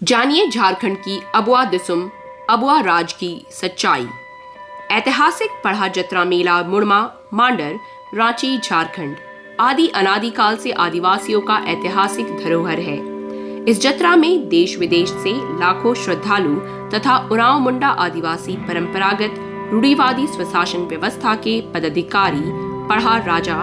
जानिए झारखंड की अबुआ दिसुम अबुआ राज की सच्चाई। ऐतिहासिक पढ़ा जतरा मेला मुड़मा मांडर रांची झारखंड आदि अनादिकाल से आदिवासियों का ऐतिहासिक धरोहर है। इस जतरा में देश विदेश से लाखों श्रद्धालु तथा उरांव मुंडा आदिवासी परंपरागत रूढ़िवादी स्वशासन व्यवस्था के पदाधिकारी पढ़ा राजा,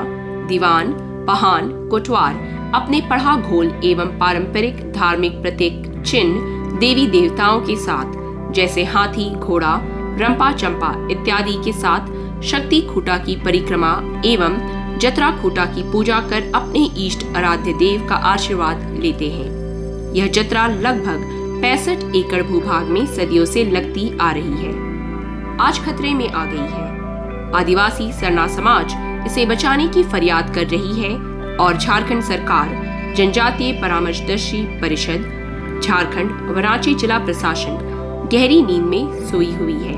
दीवान, पहान, कोटवार अपने पढ़ा घोल एवं पारंपरिक धार्मिक प्रतीक चिन्ह देवी देवताओं के साथ जैसे हाथी, घोड़ा, रंपा चंपा इत्यादि के साथ शक्ति खूटा की परिक्रमा एवं जतरा खूटा की पूजा कर अपने इष्ट आराध्य देव का आशीर्वाद लेते हैं। यह जतरा लगभग 65 एकड़ भूभाग में सदियों से लगती आ रही है, आज खतरे में आ गई है। आदिवासी सरना समाज इसे बचाने की फरियाद कर रही है और झारखंड सरकार, जनजातीय परामर्शदर्शी परिषद झारखंड व रांची जिला प्रशासन गहरी नींद में सोई हुई है,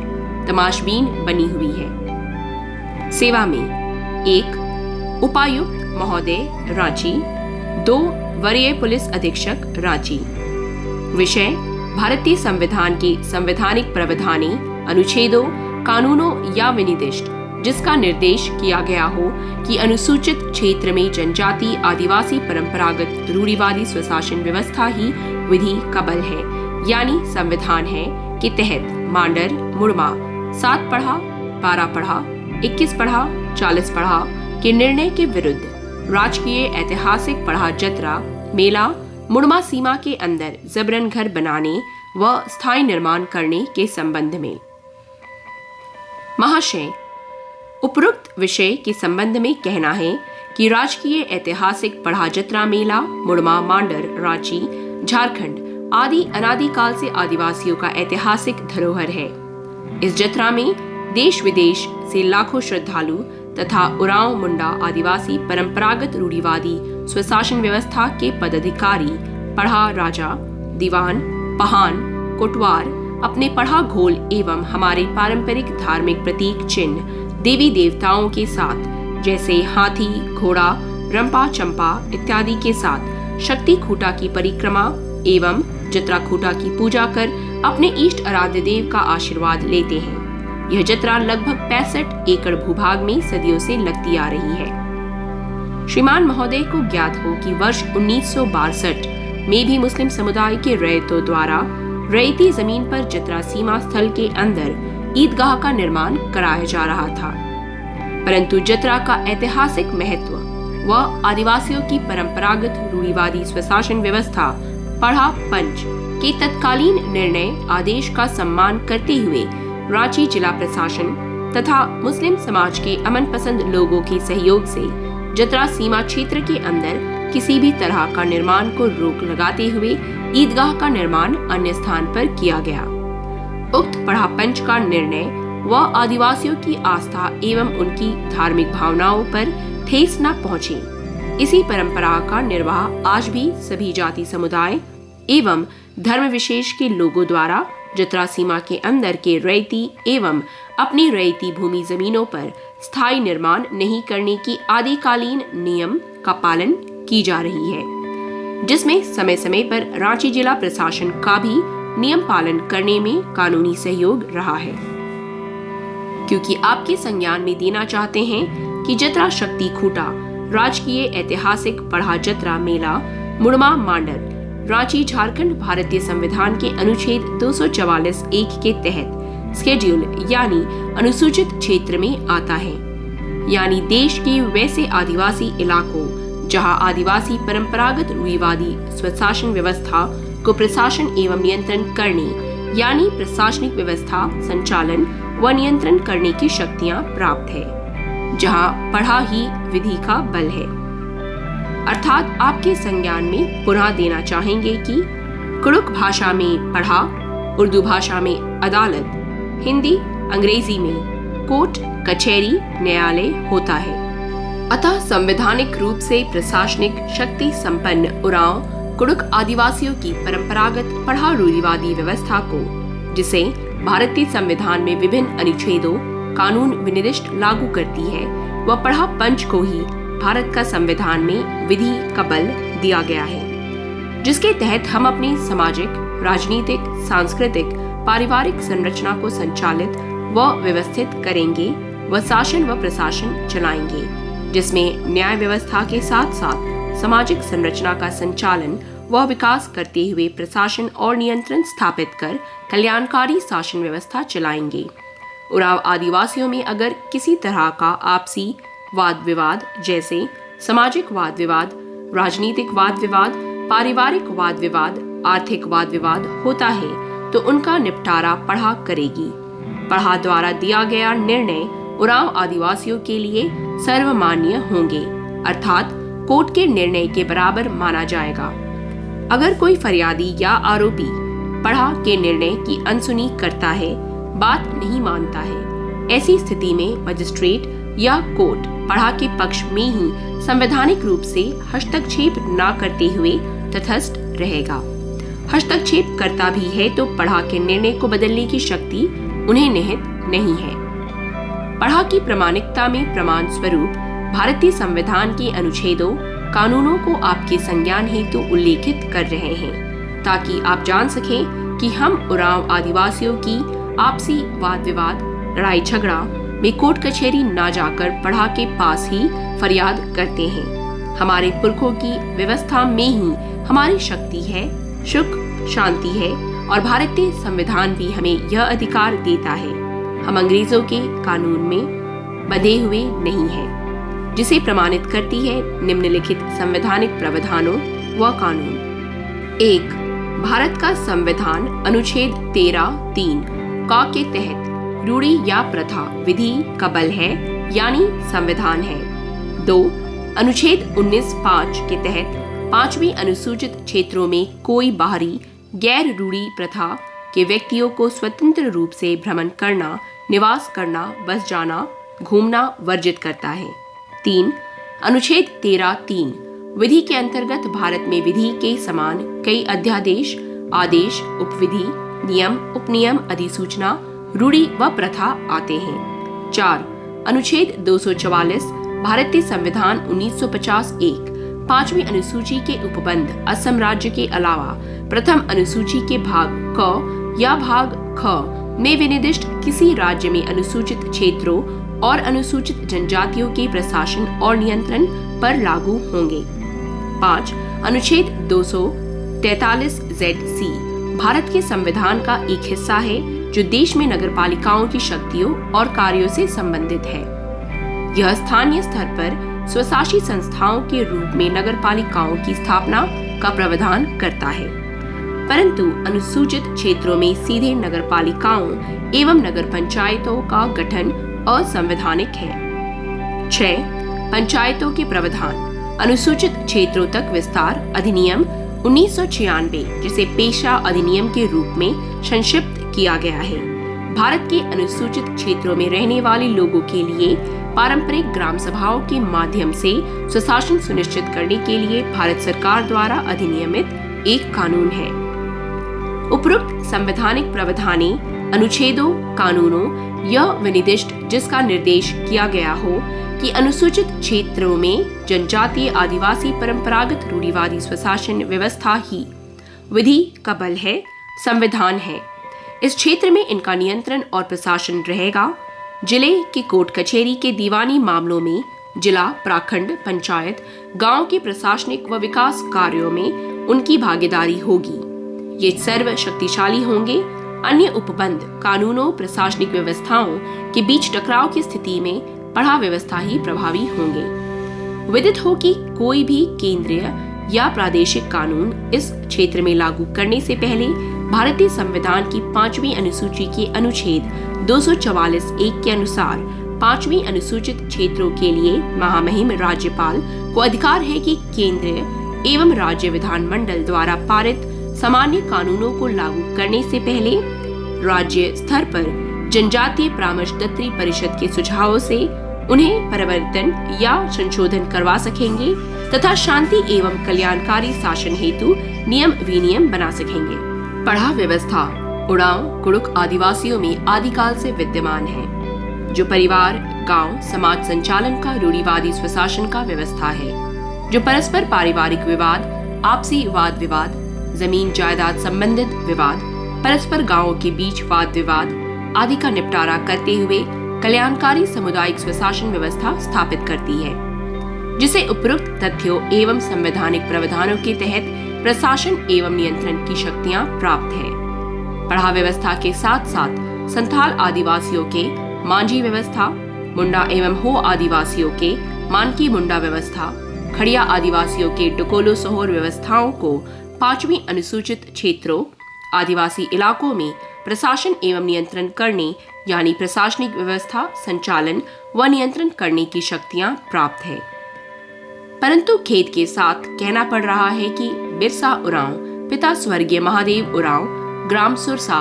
तमाशबीन बनी हुई है। सेवा में 1 उपायुक्त महोदय रांची, 2 वरीय पुलिस अधीक्षक रांची। विषय भारतीय संविधान के संवैधानिक प्रावधानों, अनुच्छेदों, कानूनों या विनिर्दिष्ट जिसका निर्देश किया गया हो कि अनुसूचित क्षेत्र में जनजाति आदिवासी परंपरागत रूढ़िवादी स्वशासन व्यवस्था ही विधि का बल है, यानी संविधान है के तहत मांडर मुड़मा 7 पढ़ा, 12 पढ़ा, 21 पढ़ा, 40 पढ़ा के निर्णय के विरुद्ध राजकीय ऐतिहासिक पढ़ा जतरा मेला मुड़मा सीमा के अंदर जबरन घर बनाने व स्थायी निर्माण करने के संबंध में। महाशय, उपरोक्त विषय के संबंध में कहना है कि राजकीय ऐतिहासिक पढ़ा जतरा मेला मुड़मा मांडर रांची झारखंड आदि अनादिकाल से आदिवासियों का ऐतिहासिक धरोहर है। इस जतरा में देश विदेश से लाखों श्रद्धालु तथा उरांव मुंडा आदिवासी परंपरागत रूढ़िवादी स्वशासन व्यवस्था के पदाधिकारी पढ़ा राजा, दीवान, पहान, कोटवार अपने पढ़ा घोल एवं हमारे पारंपरिक धार्मिक प्रतीक चिन्ह देवी देवताओं के साथ जैसे हाथी, घोड़ा, रंपा चंपा इत्यादि के साथ शक्ति खूटा की परिक्रमा एवं जतरा खूटा की पूजा कर अपने इष्ट आराध्य देव का आशीर्वाद लेते हैं। यह जतरा लगभग 65 एकड़ भूभाग में सदियों से लगती आ रही है। श्रीमान महोदय को ज्ञात हो कि वर्ष 1962 में भी मुस्लिम समुदाय के रैयतों द्वारा रैयती जमीन पर जतरा सीमा स्थल के अंदर ईदगाह का निर्माण कराया जा रहा था, परंतु जतरा का ऐतिहासिक महत्व व आदिवासियों की परंपरागत रूढ़िवादी स्वशासन व्यवस्था पढ़ा पंच के तत्कालीन निर्णय आदेश का सम्मान करते हुए रांची जिला प्रशासन तथा मुस्लिम समाज के अमन पसंद लोगों के सहयोग से जतरा सीमा क्षेत्र के अंदर किसी भी तरह का निर्माण को रोक लगाते हुए ईदगाह का निर्माण अन्य स्थान पर किया गया। उक्त पढ़ा पंच का निर्णय व आदिवासियों की आस्था एवं उनकी धार्मिक भावनाओं पर ठेस न पहुंचे, इसी परंपरा का निर्वाह आज भी सभी जाति समुदाय एवं धर्म विशेष के लोगों द्वारा जतरा सीमा के अंदर के रैयती एवं अपनी रैयती भूमि जमीनों पर स्थायी निर्माण नहीं करने की आदिकालीन नियम का पालन की जा रही है, जिसमें समय समय पर रांची जिला प्रशासन का भी नियम पालन करने में कानूनी सहयोग रहा है। क्योंकि आपके संज्ञान में देना चाहते हैं कि जतरा शक्ति खूटा राजकीय ऐतिहासिक पढ़ा जतरा मेला मुड़मा मांडर रांची झारखंड भारतीय संविधान के अनुच्छेद 244(1) के तहत शेड्यूल यानी अनुसूचित क्षेत्र में आता है, यानी देश के वैसे आदिवासी इलाकों जहां आदिवासी परंपरागत रूढ़िवादी स्वशासन व्यवस्था को प्रशासन एवं नियंत्रण करने यानी प्रशासनिक व्यवस्था संचालन व नियंत्रण करने की शक्तियां प्राप्त है, जहां पढ़ा ही विधि का बल है। अर्थात आपके संज्ञान में पुनः देना चाहेंगे कि कुड़ुक भाषा में पढ़ा, उर्दू भाषा में अदालत, हिंदी अंग्रेजी में कोर्ट कचहरी न्यायालय होता है। अतः संवैधानिक रूप से प्रशासनिक शक्ति संपन्न उरांव कुड़ुक आदिवासियों की परंपरागत पढ़ा रूढ़िवादी व्यवस्था को, जिसे भारतीय संविधान में विभिन्न अनुच्छेदों कानून विनिर्दिष्ट लागू करती है, वह पढ़ा पंच को ही भारत का संविधान में विधि का बल दिया गया है, जिसके तहत हम अपने सामाजिक राजनीतिक, सांस्कृतिक, पारिवारिक संरचना को संचालित व व्यवस्थित करेंगे व शासन व प्रशासन चलाएंगे, जिसमें न्याय व्यवस्था के साथ साथ सामाजिक संरचना का संचालन व विकास करते हुए प्रशासन और नियंत्रण स्थापित कर कल्याणकारी शासन व्यवस्था चलाएंगे। उरांव आदिवासियों में अगर किसी तरह का आपसी वाद विवाद जैसे सामाजिक वाद विवाद, राजनीतिक वाद विवाद, पारिवारिक वाद विवाद, आर्थिक वाद विवाद होता है तो उनका निपटारा पढ़ा करेगी। पढ़ा द्वारा दिया गया निर्णय उरांव आदिवासियों के लिए सर्वमान्य होंगे, अर्थात कोर्ट के निर्णय के बराबर माना जाएगा। अगर कोई फरियादी या आरोपी पढ़ा के निर्णय की अनसुनी करता है, बात नहीं मानता है, ऐसी स्थिति में मजिस्ट्रेट या कोर्ट पढ़ा के पक्ष में ही संवैधानिक रूप से हस्तक्षेप न करते हुए तटस्थ रहेगा। हस्तक्षेप करता भी है तो पढ़ा के निर्णय को बदलने की शक्ति उन्हें निहित नहीं है। पढ़ा की प्रामाणिकता में प्रमाण स्वरूप भारतीय संविधान के अनुच्छेदों, कानूनों को आपके संज्ञान हेतु उल्लेखित कर रहे हैं, ताकि आप जान सकें कि हम उरांव आदिवासियों की आपसी वाद विवाद, लड़ाई झगड़ा में कोर्ट कचहरी न जाकर पढ़ा के पास ही फरियाद करते हैं। हमारे पुरखों की व्यवस्था में ही हमारी शक्ति है, सुख शांति है और भारतीय संविधान भी हमें यह अधिकार देता है। हम अंग्रेजों के कानून में बंधे हुए नहीं हैं, जिसे प्रमाणित करती है निम्नलिखित संवैधानिक प्रावधानों व कानून। 1. भारत का संविधान अनुच्छेद 13(3) का के तहत रूढ़ि या प्रथा विधि का बल है, यानी संविधान है। 2. अनुच्छेद 19(5) के तहत 5वीं अनुसूचित क्षेत्रों में कोई बाहरी गैर रूढ़ी प्रथा के व्यक्तियों को स्वतंत्र रूप से भ्रमण करना, निवास करना, बस जाना, घूमना वर्जित करता है। 3. अनुच्छेद 13(3) विधि के अंतर्गत भारत में विधि के समान कई अध्यादेश, आदेश, उपविधि, नियम, उपनियम, अधिसूचना, रूढ़ि व प्रथा आते हैं। 4. अनुच्छेद 244 भारतीय संविधान 1950(1) 5वीं अनुसूची के उपबंध असम राज्य के अलावा प्रथम अनुसूची के भाग क या भाग ख में विनिर्दिष्ट किसी राज्य में अनुसूचित क्षेत्रों और अनुसूचित जनजातियों के प्रशासन और नियंत्रण पर लागू होंगे। 5. अनुच्छेद 243 ZC भारत के संविधान का एक हिस्सा है जो देश में नगरपालिकाओं की शक्तियों और कार्यों से संबंधित है। यह स्थानीय स्तर पर स्वशासी संस्थाओं के रूप में नगरपालिकाओं की स्थापना का प्रावधान करता है, परंतु अनुसूचित क्षेत्रों में सीधे नगरपालिकाओं एवं नगर पंचायतों का गठन असंवैधानिक है। 6. पंचायतों के प्रावधान अनुसूचित क्षेत्रों तक विस्तार अधिनियम 1996 जिसे पेशा अधिनियम के रूप में संक्षिप्त किया गया है, भारत के अनुसूचित क्षेत्रों में रहने वाले लोगों के लिए पारंपरिक ग्राम सभाओं के माध्यम से स्वशासन सुनिश्चित करने के लिए भारत सरकार द्वारा अधिनियमित एक कानून है। उपरोक्त संवैधानिक प्रावधाने अनुच्छेदों, कानूनों यह विनिर्दिष्ट जिसका निर्देश किया गया हो कि अनुसूचित क्षेत्रों में जनजातीय आदिवासी परंपरागत रूढ़िवादी स्वशासन व्यवस्था ही विधि का बल है, संविधान है। इस क्षेत्र में इनका नियंत्रण और प्रशासन रहेगा। जिले की कोर्ट कचहरी के दीवानी मामलों में जिला, प्रखंड, पंचायत, गांव के प्रशासनिक व विकास कार्यों में उनकी भागीदारी होगी। ये सर्व शक्तिशाली होंगे। अन्य उपबंध कानूनों, प्रशासनिक व्यवस्थाओं के बीच टकराव की स्थिति में पढ़ा व्यवस्था ही प्रभावी होंगे। विदित हो कि कोई भी केंद्रीय या प्रादेशिक कानून इस क्षेत्र में लागू करने से पहले भारतीय संविधान की 5वीं अनुसूची के अनुच्छेद 244(1) के अनुसार 5वीं अनुसूचित क्षेत्रों के लिए महामहिम राज्यपाल को अधिकार है कि केंद्रीय एवं राज्य विधानमंडल द्वारा पारित सामान्य कानूनों को लागू करने से पहले राज्य स्तर पर जनजातीय परामर्शदात्री परिषद के सुझावों से उन्हें परिवर्तन या संशोधन करवा सकेंगे तथा शांति एवं कल्याणकारी शासन हेतु नियम विनियम बना सकेंगे। पढ़ा व्यवस्था उरांव कुड़ुक आदिवासियों में आदिकाल से विद्यमान है, जो परिवार, गांव, समाज संचालन का रूढ़िवादी स्वशासन का व्यवस्था है, जो परस्पर पारिवारिक विवाद, आपसी वाद विवाद, जमीन जायदाद संबंधित विवाद, परस्पर गांवों के बीच वाद विवाद आदि का निपटारा करते हुए कल्याणकारी सामुदायिक स्वशासन व्यवस्था स्थापित करती है, जिसे उपरोक्त तथ्यों एवं संवैधानिक प्रावधानों के तहत प्रशासन एवं नियंत्रण की शक्तियां प्राप्त है। पढ़ा व्यवस्था के साथ साथ संथाल आदिवासियों के मांझी व्यवस्था, मुंडा एवं हो आदिवासियों के मानकी मुंडा व्यवस्था, खड़िया आदिवासियों के डुकोलो सोहर व्यवस्थाओं को 5वीं अनुसूचित क्षेत्रों आदिवासी इलाकों में प्रशासन एवं नियंत्रण करने यानी प्रशासनिक व्यवस्था संचालन व नियंत्रण करने की शक्तियां प्राप्त है। परंतु खेद के साथ कहना पड़ रहा है कि बिरसा उरांव पिता स्वर्गीय महादेव उरांव ग्राम सुरसा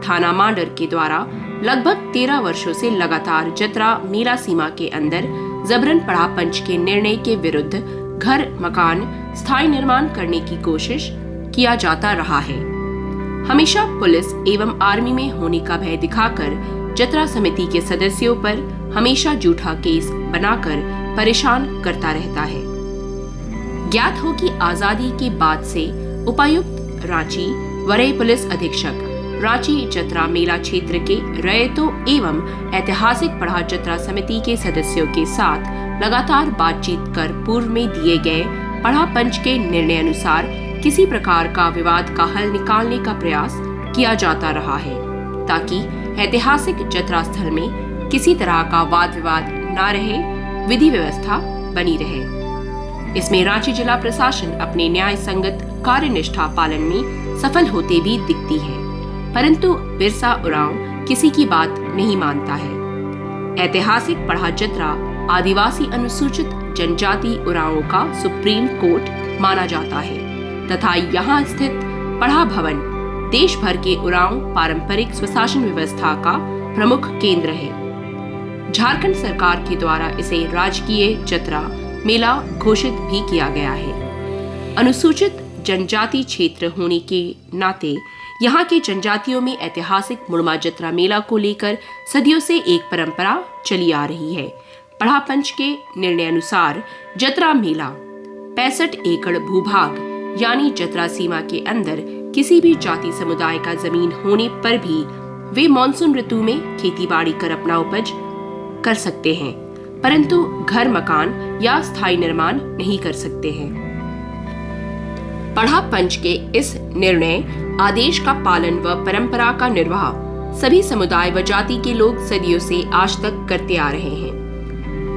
थाना मांडर के द्वारा लगभग 13 वर्षों से लगातार जतरा मेला सीमा के अंदर जबरन पढ़ा पंच के निर्णय के विरुद्ध घर मकान स्थायी निर्माण करने की कोशिश किया जाता रहा है। हमेशा पुलिस एवं आर्मी में होने का भय दिखाकर जतरा समिति के सदस्यों पर हमेशा झूठा केस बनाकर परेशान करता रहता है। ज्ञात हो कि आजादी के बाद से उपायुक्त रांची, वरीय पुलिस अधीक्षक रांची जतरा मेला क्षेत्र के रैयतों एवं ऐतिहासिक पढ़ा जतरा समिति के सदस्यों के साथ लगातार बातचीत कर पूर्व में दिए गए पढ़ा पंच के निर्णय अनुसार किसी प्रकार का विवाद का हल निकालने का प्रयास किया जाता रहा है, ताकि ऐतिहासिक जतरा स्थल में किसी तरह का वाद विवाद न रहे, विधि व्यवस्था बनी रहे। इसमें रांची जिला प्रशासन अपने न्याय संगत कार्यनिष्ठा पालन में सफल होते भी दिखती है, परंतु बिरसा उरांव किसी की बात नहीं मानता है। ऐतिहासिक पढ़ा जतरा आदिवासी अनुसूचित जनजाति उरांवों का सुप्रीम कोर्ट माना जाता है तथा यहाँ स्थित पढ़ा भवन देश भर के उरांव पारंपरिक स्वशासन व्यवस्था का प्रमुख केंद्र है। झारखंड सरकार के द्वारा इसे राजकीय जतरा मेला घोषित भी किया गया है। अनुसूचित जनजाति क्षेत्र होने के नाते यहाँ के जनजातियों में ऐतिहासिक मुड़मा जतरा मेला को लेकर सदियों से एक परंपरा चली आ रही है। पढ़ा पंच के निर्णय अनुसार जतरा मेला 65 एकड़ भूभाग यानी जतरा सीमा के अंदर किसी भी जाति समुदाय का जमीन होने पर भी वे मानसून ऋतु में खेती बाड़ी कर अपना उपज कर सकते हैं, परंतु घर मकान या स्थायी निर्माण नहीं कर सकते हैं। पढ़ा पंच के इस निर्णय आदेश का पालन व परंपरा का निर्वाह सभी समुदाय व जाति के लोग सदियों से आज तक करते आ रहे हैं,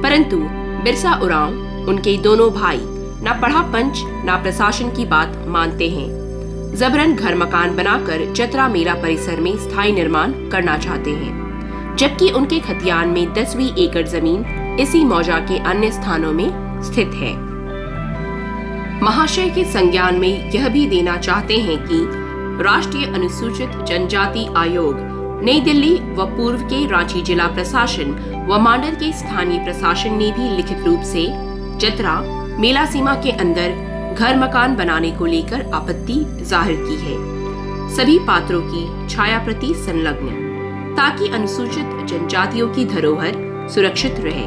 परंतु बिरसा उरांव उनके दोनों भाई न पढ़ा पंच न प्रशासन की बात मानते हैं। जबरन घर मकान बनाकर जतरा मेला परिसर में स्थायी निर्माण करना चाहते हैं, जबकि उनके खतियान में 10वीं एकड़ जमीन इसी मौजा के अन्य स्थानों में स्थित है। महाशय के संज्ञान में यह भी देना चाहते हैं कि राष्ट्रीय अनुसूचित जनजाति आयोग नई दिल्ली व पूर्व के रांची जिला प्रशासन व मांडर के स्थानीय प्रशासन ने भी लिखित रूप से जतरा मेला सीमा के अंदर घर मकान बनाने को लेकर आपत्ति जाहिर की है। सभी पात्रों की छाया प्रति संलग्न, ताकि अनुसूचित जनजातियों की धरोहर सुरक्षित रहे।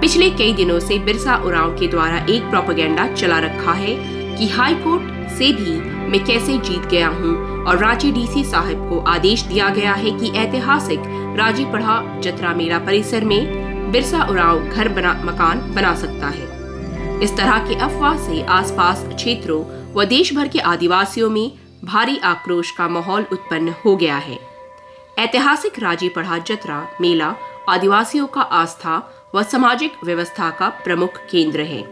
पिछले कई दिनों से बिरसा उरांव के द्वारा एक प्रोपेगेंडा चला रखा है कि हाई कोर्ट से भी मैं कैसे जीत गया हूं और रांची डीसी साहब को आदेश दिया गया है कि ऐतिहासिक राजी पढ़ा जतरा मेला परिसर में बिरसा उरांव घर मकान बना सकता है। इस तरह के अफवाह से आसपास क्षेत्रों व देश भर के आदिवासियों में भारी आक्रोश का माहौल उत्पन्न हो गया है। ऐतिहासिक राजी पढ़ा जतरा मेला आदिवासियों का आस्था व सामाजिक व्यवस्था का प्रमुख केंद्र है,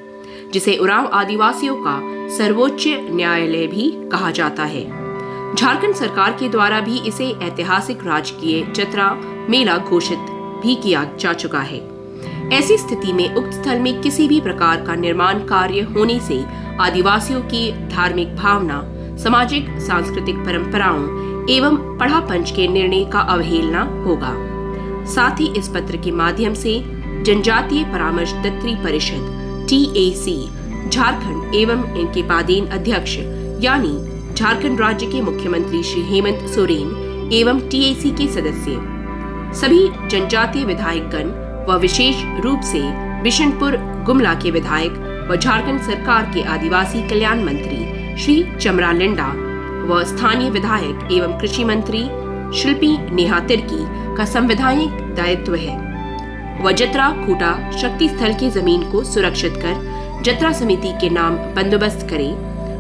जिसे उरांव आदिवासियों का सर्वोच्च न्यायालय भी कहा जाता है। झारखंड सरकार के द्वारा भी इसे ऐतिहासिक राजकीय जतरा मेला घोषित भी किया जा चुका है। ऐसी स्थिति में उक्त स्थल में किसी भी प्रकार का निर्माण कार्य होने से आदिवासियों की धार्मिक भावना, सामाजिक सांस्कृतिक परंपराओं एवं पढ़ा पंच के निर्णय का अवहेलना होगा। साथ ही इस पत्र के माध्यम से जनजातीय परामर्शदात्री परिषद TAC झारखंड एवं इनके पादेन अध्यक्ष यानी झारखंड राज्य के मुख्यमंत्री श्री हेमंत सोरेन एवं TAC के सदस्य, सभी जनजातीय विधायकगण व विशेष रूप से बिशनपुर गुमला के विधायक व झारखंड सरकार के आदिवासी कल्याण मंत्री श्री चमरा लिंडा व स्थानीय विधायक एवं कृषि मंत्री शिल्पी नेहा तिर्की का संवैधानिक दायित्व है। वह जतरा खूटा शक्ति स्थल की जमीन को सुरक्षित कर जतरा समिति के नाम बंदोबस्त करे।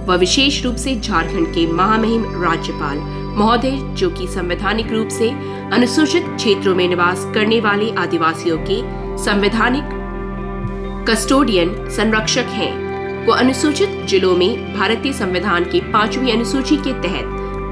वह विशेष रूप से झारखंड के महामहिम राज्यपाल महोदय, जो कि संवैधानिक रूप से अनुसूचित क्षेत्रों में निवास करने वाले आदिवासियों के संवैधानिक कस्टोडियन संरक्षक हैं। वो अनुसूचित जिलों में भारतीय संविधान की 5वीं अनुसूची के तहत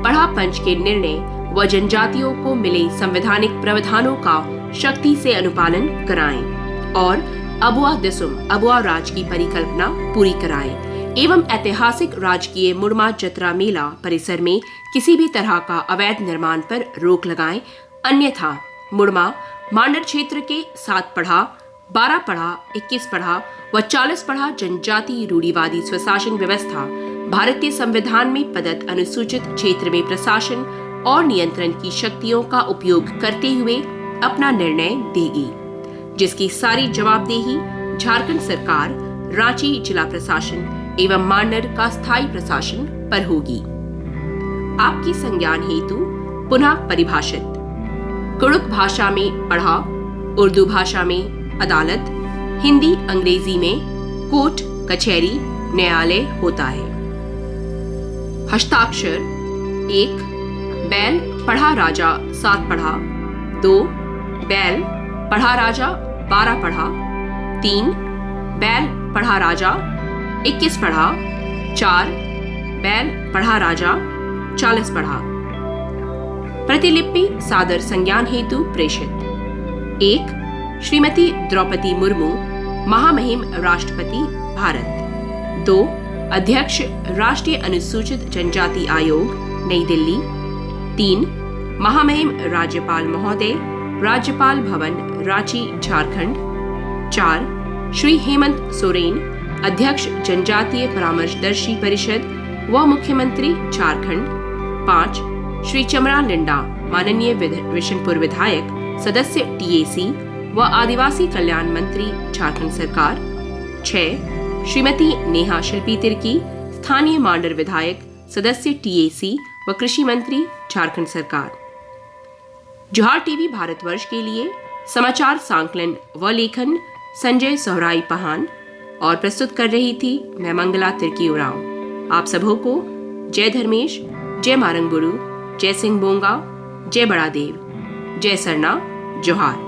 पढ़ा पंच के निर्णय व जनजातियों को मिले संवैधानिक प्रावधानों का शक्ति से अनुपालन कराएं और अबुआ दिसुम अबुआ राज की परिकल्पना पूरी कराएं एवं ऐतिहासिक राजकीय मुड़मा जतरा मेला परिसर में किसी भी तरह का अवैध निर्माण पर रोक लगाएं। अन्यथा मुड़मा मांडर क्षेत्र के 7 पढ़ा, 12 पढ़ा, 21 पढ़ा व 40 पढ़ा जनजाति रूढ़िवादी स्वशासन व्यवस्था भारतीय संविधान में प्रदत्त अनुसूचित क्षेत्र में प्रशासन और नियंत्रण की शक्तियों का उपयोग करते हुए अपना निर्णय देगी, जिसकी सारी जवाबदेही झारखंड सरकार, रांची जिला प्रशासन एवं मांडर का स्थायी प्रशासन पर होगी। आपकी संज्ञान हेतु पुनः परिभाषित। कुड़ुक भाषा में पढ़ा, उर्दू भाषा में अदालत, हिंदी अंग्रेजी में कोर्ट कचहरी न्यायालय होता है। हस्ताक्षर 1 बैल पढ़ा राजा 7 पढ़ा, 2 बैल पढ़ा राजा 12 पढ़ा, 3 बैल पढ़ा राजा 21 पढ़ा, 4 बैल पढ़ा राजा 40 पढ़ा। प्रतिलिपि सादर संज्ञान हेतु प्रेषित। 1 श्रीमती द्रौपदी मुर्मू, महामहिम राष्ट्रपति भारत। 2 अध्यक्ष राष्ट्रीय अनुसूचित जनजाति आयोग नई दिल्ली। 3 महामहिम राज्यपाल महोदय, राज्यपाल भवन रांची झारखंड। 4 श्री हेमंत सोरेन, अध्यक्ष जनजातीय परामर्शदर्शी परिषद व मुख्यमंत्री झारखंड। 5 श्री चमरा लिंडा, माननीय विशनपुर विधायक, सदस्य टीएसी व आदिवासी कल्याण मंत्री झारखंड सरकार। 6 श्रीमती नेहा शिल्पी तिर्की, स्थानीय मांडर विधायक, सदस्य टीएसी व कृषि मंत्री झारखंड सरकार। जोहार टीवी भारतवर्ष के लिए समाचार सांकलन व लेखन संजय सोहराई पहान और प्रस्तुत कर रही थी मैं मंगला तिर्की उरांव। आप सबों को जय धर्मेश, जय मारंग बुरु, जय सिंह बोंगा, जय बड़ा देव, जय सरना, जोहार।